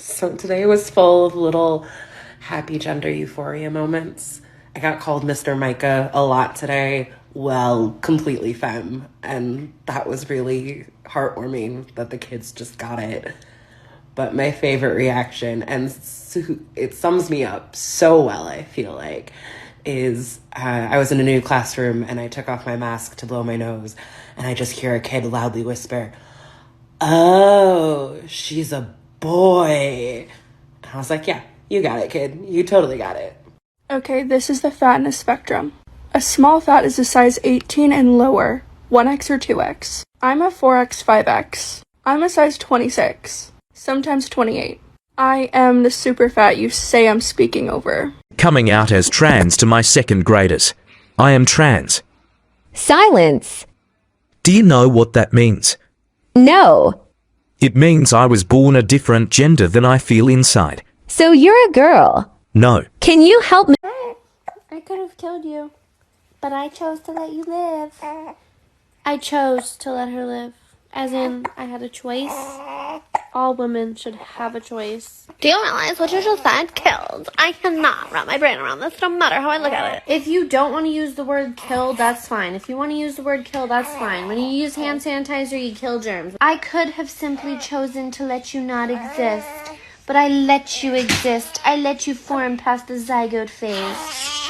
So today was full of little happy gender euphoria moments. I got called Mr. Micah a lot today. Well, completely femme. And that was really heartwarming that the kids just got it. But my favorite reaction, and it sums me up so well, I feel like, is I was in a new classroom and I took off my mask to blow my nose and I just hear a kid loudly whisper, "Oh, she's a boy." And I was like, yeah, you got it, kid. You totally got it. Okay, this is the fatness spectrum. A small fat is a size 18 and lower, 1X or 2X. I'm a 4X, 5X. I'm a size 26, sometimes 28. I am the super fat you say I'm speaking over. Coming out as trans to my second graders. I am trans. Silence. Do you know what that means? No. It means I was born a different gender than I feel inside. So you're a girl? No. Can you help me? I could have killed you, but I chose to let you live. I chose to let her live. As in, I had a choice. All women should have a choice. Do you realize what you just said? Killed. I cannot wrap my brain around this, no matter how I look at it. If you don't want to use the word kill, that's fine. If you want to use the word kill, that's fine. When you use hand sanitizer, you kill germs. I could have simply chosen to let you not exist, but I let you exist. I let you form past the zygote phase.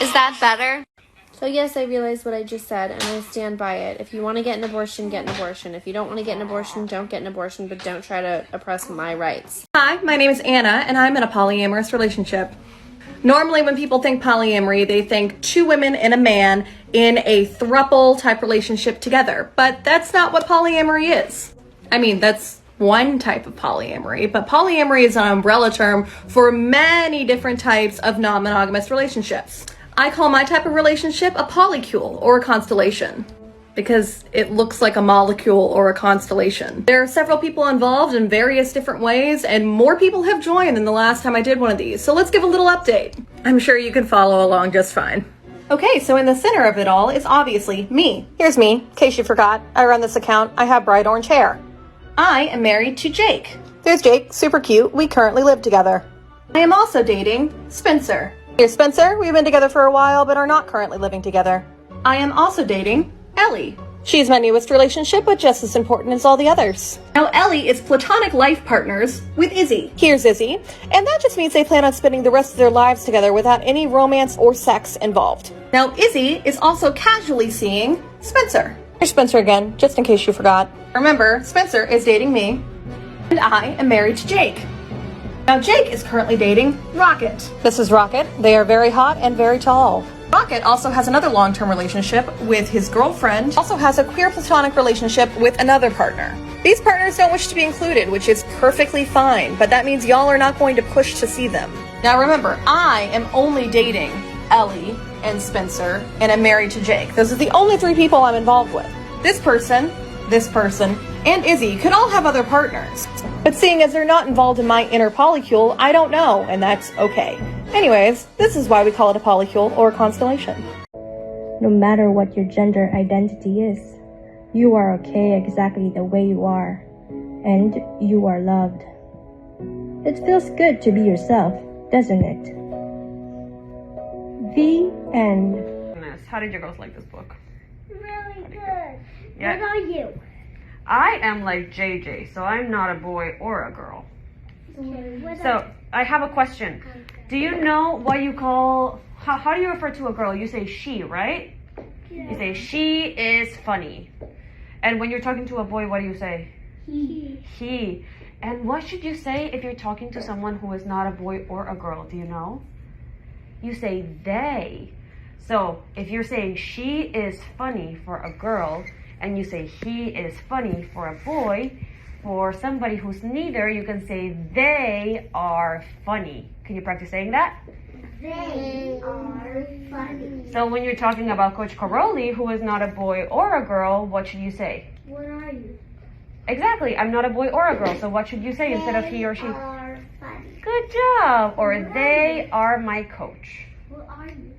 Is that better? So yes, I realized what I just said, and I stand by it. If you want to get an abortion, get an abortion. If you don't want to get an abortion, don't get an abortion, but don't try to oppress my rights. Hi, my name is Anna, and I'm in a polyamorous relationship. Normally, when people think polyamory, they think two women and a man in a throuple type relationship together, but that's not what polyamory is. I mean, that's one type of polyamory, but polyamory is an umbrella term for many different types of non-monogamous relationships. I call my type of relationship a polycule or a constellation because it looks like a molecule or a constellation. There are several people involved in various different ways, and more people have joined than the last time I did one of these. So let's give a little update. I'm sure you can follow along just fine. Okay, so in the center of it all is obviously me. Here's me, in case you forgot. I run this account. I have bright orange hair. I am married to Jake. There's Jake, super cute. We currently live together. I am also dating Spencer. Here's Spencer. We've been together for a while, but are not currently living together. I am also dating Ellie. She's my newest relationship, but just as important as all the others. Now, Ellie is platonic life partners with Izzy. Here's Izzy, and that just means they plan on spending the rest of their lives together without any romance or sex involved. Now, Izzy is also casually seeing Spencer. Here's Spencer again, just in case you forgot. Remember, Spencer is dating me, and I am married to Jake. Now, Jake is currently dating Rocket. This is Rocket. They are very hot and very tall. Rocket also has another long-term relationship with his girlfriend, also has a queer platonic relationship with another partner. These partners don't wish to be included, which is perfectly fine, but that means y'all are not going to push to see them. Now remember, I am only dating Ellie and Spencer, and I'm married to Jake. Those are the only three people I'm involved with. This person, and Izzy could all have other partners. But seeing as they're not involved in my inner polycule, I don't know, and that's okay. Anyways, this is why we call it a polycule or a constellation. No matter what your gender identity is, you are okay exactly the way you are, and you are loved. It feels good to be yourself, doesn't it? The end. How did your girls like this book? Really good. Yeah. What are you? I am like JJ, so I'm not a boy or a girl. Okay, So I have a question. Do you know what you call, how do you refer to a girl? You say she, right? Yeah. You say she is funny. And when you're talking to a boy, what do you say? He. And what should you say if you're talking to someone who is not a boy or a girl? Do you know? You say they. So if you're saying she is funny for a girl, and you say he is funny for a boy, for somebody who's neither, you can say they are funny. Can you practice saying that? They are funny. So when you're talking about Coach Caroli, who is not a boy or a girl, what should you say? What are you? Exactly, I'm not a boy or a girl, so what should you say instead of he or she? They are funny. Good job! Or they are my coach. What are you?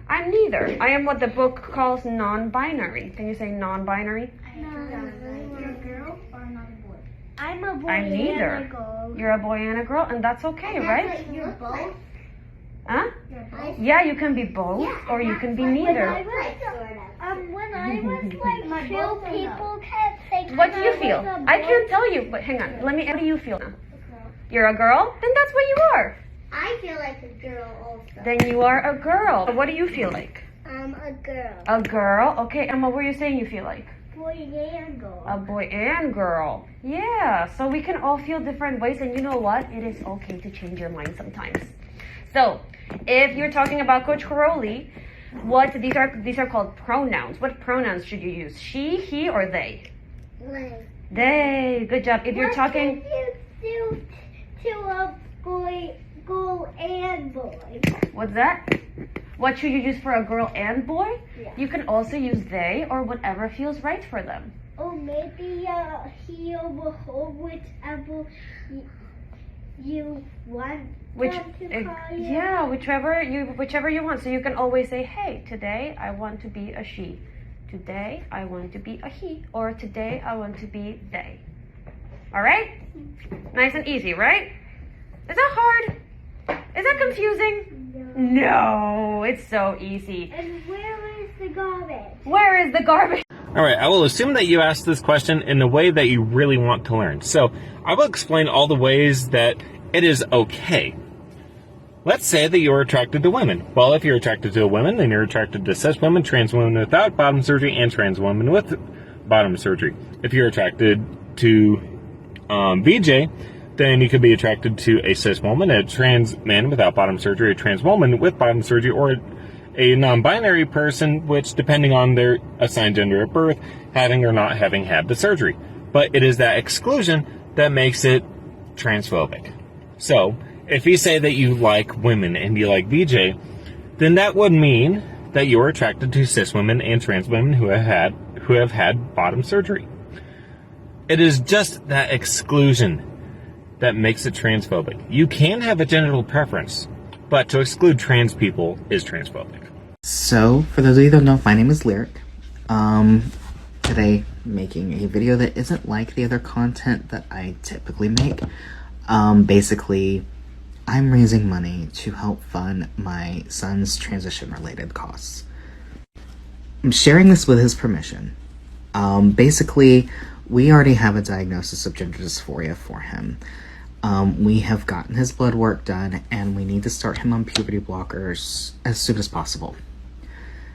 I'm neither. I am what the book calls non-binary. Can you say non-binary? No, you're a girl or not a boy. I'm a boy I'm neither. and a girl. You're a boy and a girl, and that's okay, right? You're both. Huh? You're both. Yeah, you can be both, or you can be neither. When I was like two people kept saying. What do you feel? I can't tell you, but hang on. What do you feel now? You're a girl? Then that's what you are. I feel like a girl also. Then you are a girl. What do you feel like? I'm a girl. A girl? Okay, and what were you saying you feel like? Boy and girl. A boy and girl. Yeah, so we can all feel different ways, and you know what? It is okay to change your mind sometimes. So, if you're talking about Coach Caroli, these are called pronouns. What pronouns should you use? She, he, or they? They. Good job. If you're talking, You to a girl and boy. what's that? What should you use for a girl and boy? Yeah. You can also use they or whatever feels right for them. Or maybe he or her, whichever you want them to call you. Yeah, whichever you want. So you can always say, hey, today I want to be a she. Today I want to be a he. Or today I want to be they. All right? Nice and easy, right? Is that hard? Is that confusing? No, it's so easy. And where is the garbage? Where is the garbage? All right, I will assume that you asked this question in a way that you really want to learn. So I will explain all the ways that it is okay. Let's say that you're attracted to women. Well, if you're attracted to women, then you're attracted to cis women, trans women without bottom surgery, and trans women with bottom surgery. If you're attracted to VJ, then you could be attracted to a cis woman, a trans man without bottom surgery, a trans woman with bottom surgery, or a non-binary person, which, depending on their assigned gender at birth, having or not having had the surgery. But it is that exclusion that makes it transphobic. So, if you say that you like women and you like VJ, then that would mean that you're attracted to cis women and trans women who have had bottom surgery. It is just that exclusion that makes it transphobic. You can have a genital preference, but to exclude trans people is transphobic. So, for those of you that don't know, my name is Lyric. Today, making a video that isn't like the other content that I typically make. Basically, I'm raising money to help fund my son's transition-related costs. I'm sharing this with his permission. Basically, we already have a diagnosis of gender dysphoria for him. We have gotten his blood work done, and we need to start him on puberty blockers as soon as possible.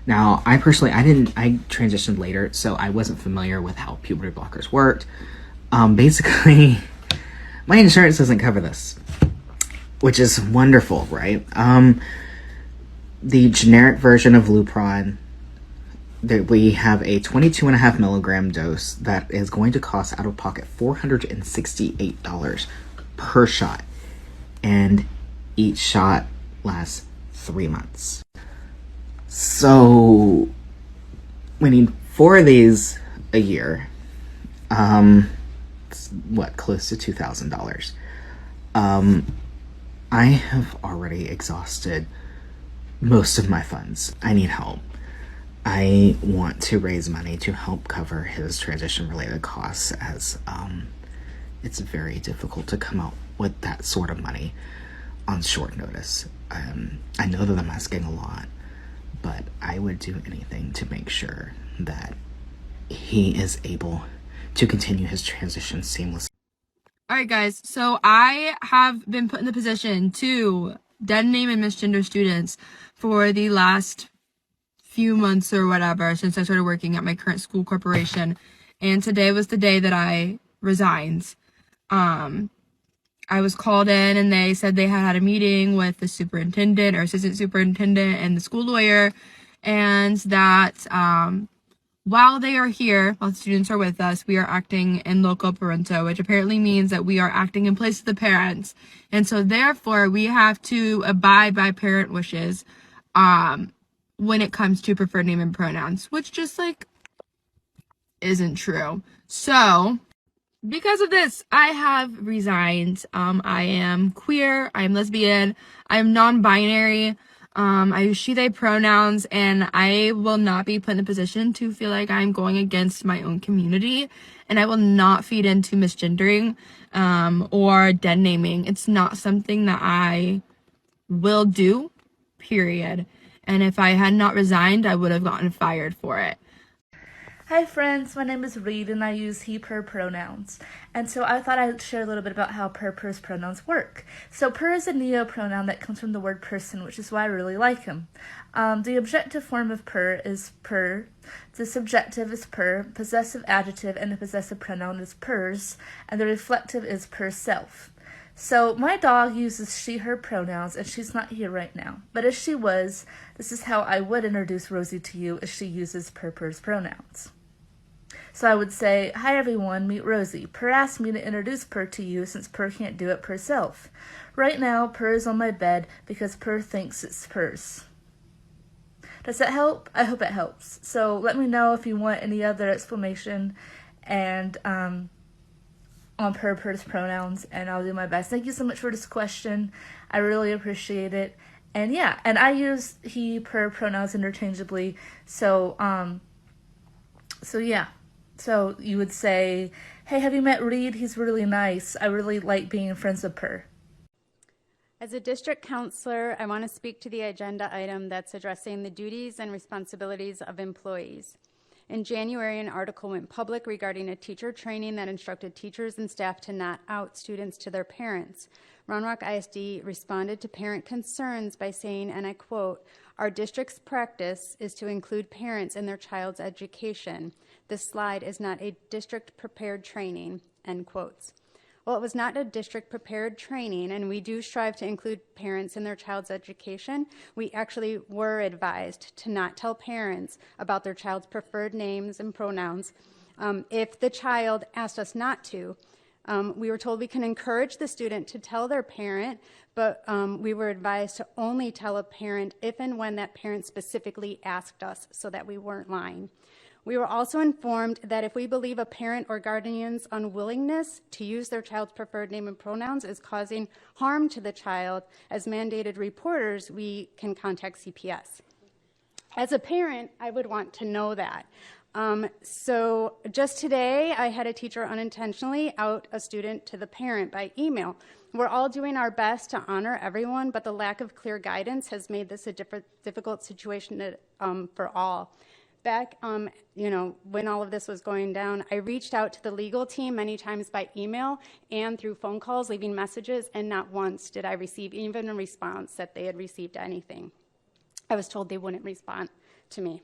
Now, I transitioned later, so I wasn't familiar with how puberty blockers worked. Basically, my insurance doesn't cover this, which is wonderful, right? The generic version of Lupron, that we have a 22.5 milligram dose that is going to cost out of pocket $468 per shot, and each shot lasts 3 months. So we need 4 of these a year. Close to $2,000. I have already exhausted most of my funds. I need help. I want to raise money to help cover his transition-related costs, as it's very difficult to come out with that sort of money on short notice. I know that I'm asking a lot, but I would do anything to make sure that he is able to continue his transition seamlessly. Alright guys, so I have been put in the position to dead name and misgender students for the last few months or whatever since I started working at my current school corporation, and today was the day that I resigned. I was called in and they said they had a meeting with the superintendent or assistant superintendent and the school lawyer, and that while they are here, while the students are with us, we are acting in loco parento, which apparently means that we are acting in place of the parents, and so therefore we have to abide by parent wishes when it comes to preferred name and pronouns, which just isn't true. So because of this, I have resigned. I am queer, I am lesbian, I am non-binary, I use she, they pronouns, and I will not be put in a position to feel like I'm going against my own community and I will not feed into misgendering or dead naming. It's not something that I will do, period. And if I had not resigned, I would have gotten fired for it. Hi friends, my name is Reed and I use he, per pronouns. And so I thought I'd share a little bit about how per, pers pronouns work. So per is a neo-pronoun that comes from the word person, which is why I really like him. The objective form of per is per, the subjective is per, possessive adjective and the possessive pronoun is pers, and the reflective is per self. So my dog uses she, her pronouns, and she's not here right now. But if she was, this is how I would introduce Rosie to you if she uses per, pers pronouns. So I would say, hi everyone, meet Rosie. Per asked me to introduce Per to you since Per can't do it per self. Right now, Per is on my bed because Per thinks it's pers. Does that help? I hope it helps. So let me know if you want any other explanation and on per, pers pronouns, and I'll do my best. Thank you so much for this question. I really appreciate it. And yeah, and I use he, per pronouns interchangeably. So yeah. So you would say, hey, have you met Reed? He's really nice. I really like being friends with Per. As a district counselor, I want to speak to the agenda item that's addressing the duties and responsibilities of employees. In January, an article went public regarding a teacher training that instructed teachers and staff to not out students to their parents. Round Rock ISD responded to parent concerns by saying, and I quote, "Our district's practice is to include parents in their child's education. This slide is not a district-prepared training," end quotes. Well, it was not a district-prepared training, and we do strive to include parents in their child's education. We actually were advised to not tell parents about their child's preferred names and pronouns. If the child asked us not to, we were told we can encourage the student to tell their parent, but we were advised to only tell a parent if and when that parent specifically asked us, so that we weren't lying. We were also informed that if we believe a parent or guardian's unwillingness to use their child's preferred name and pronouns is causing harm to the child, as mandated reporters, we can contact CPS. As a parent, I would want to know that. So just today, I had a teacher unintentionally out a student to the parent by email. We're all doing our best to honor everyone, but the lack of clear guidance has made this a difficult situation for all. Back, when all of this was going down, I reached out to the legal team many times by email and through phone calls, leaving messages, and not once did I receive even a response that they had received anything. I was told they wouldn't respond to me.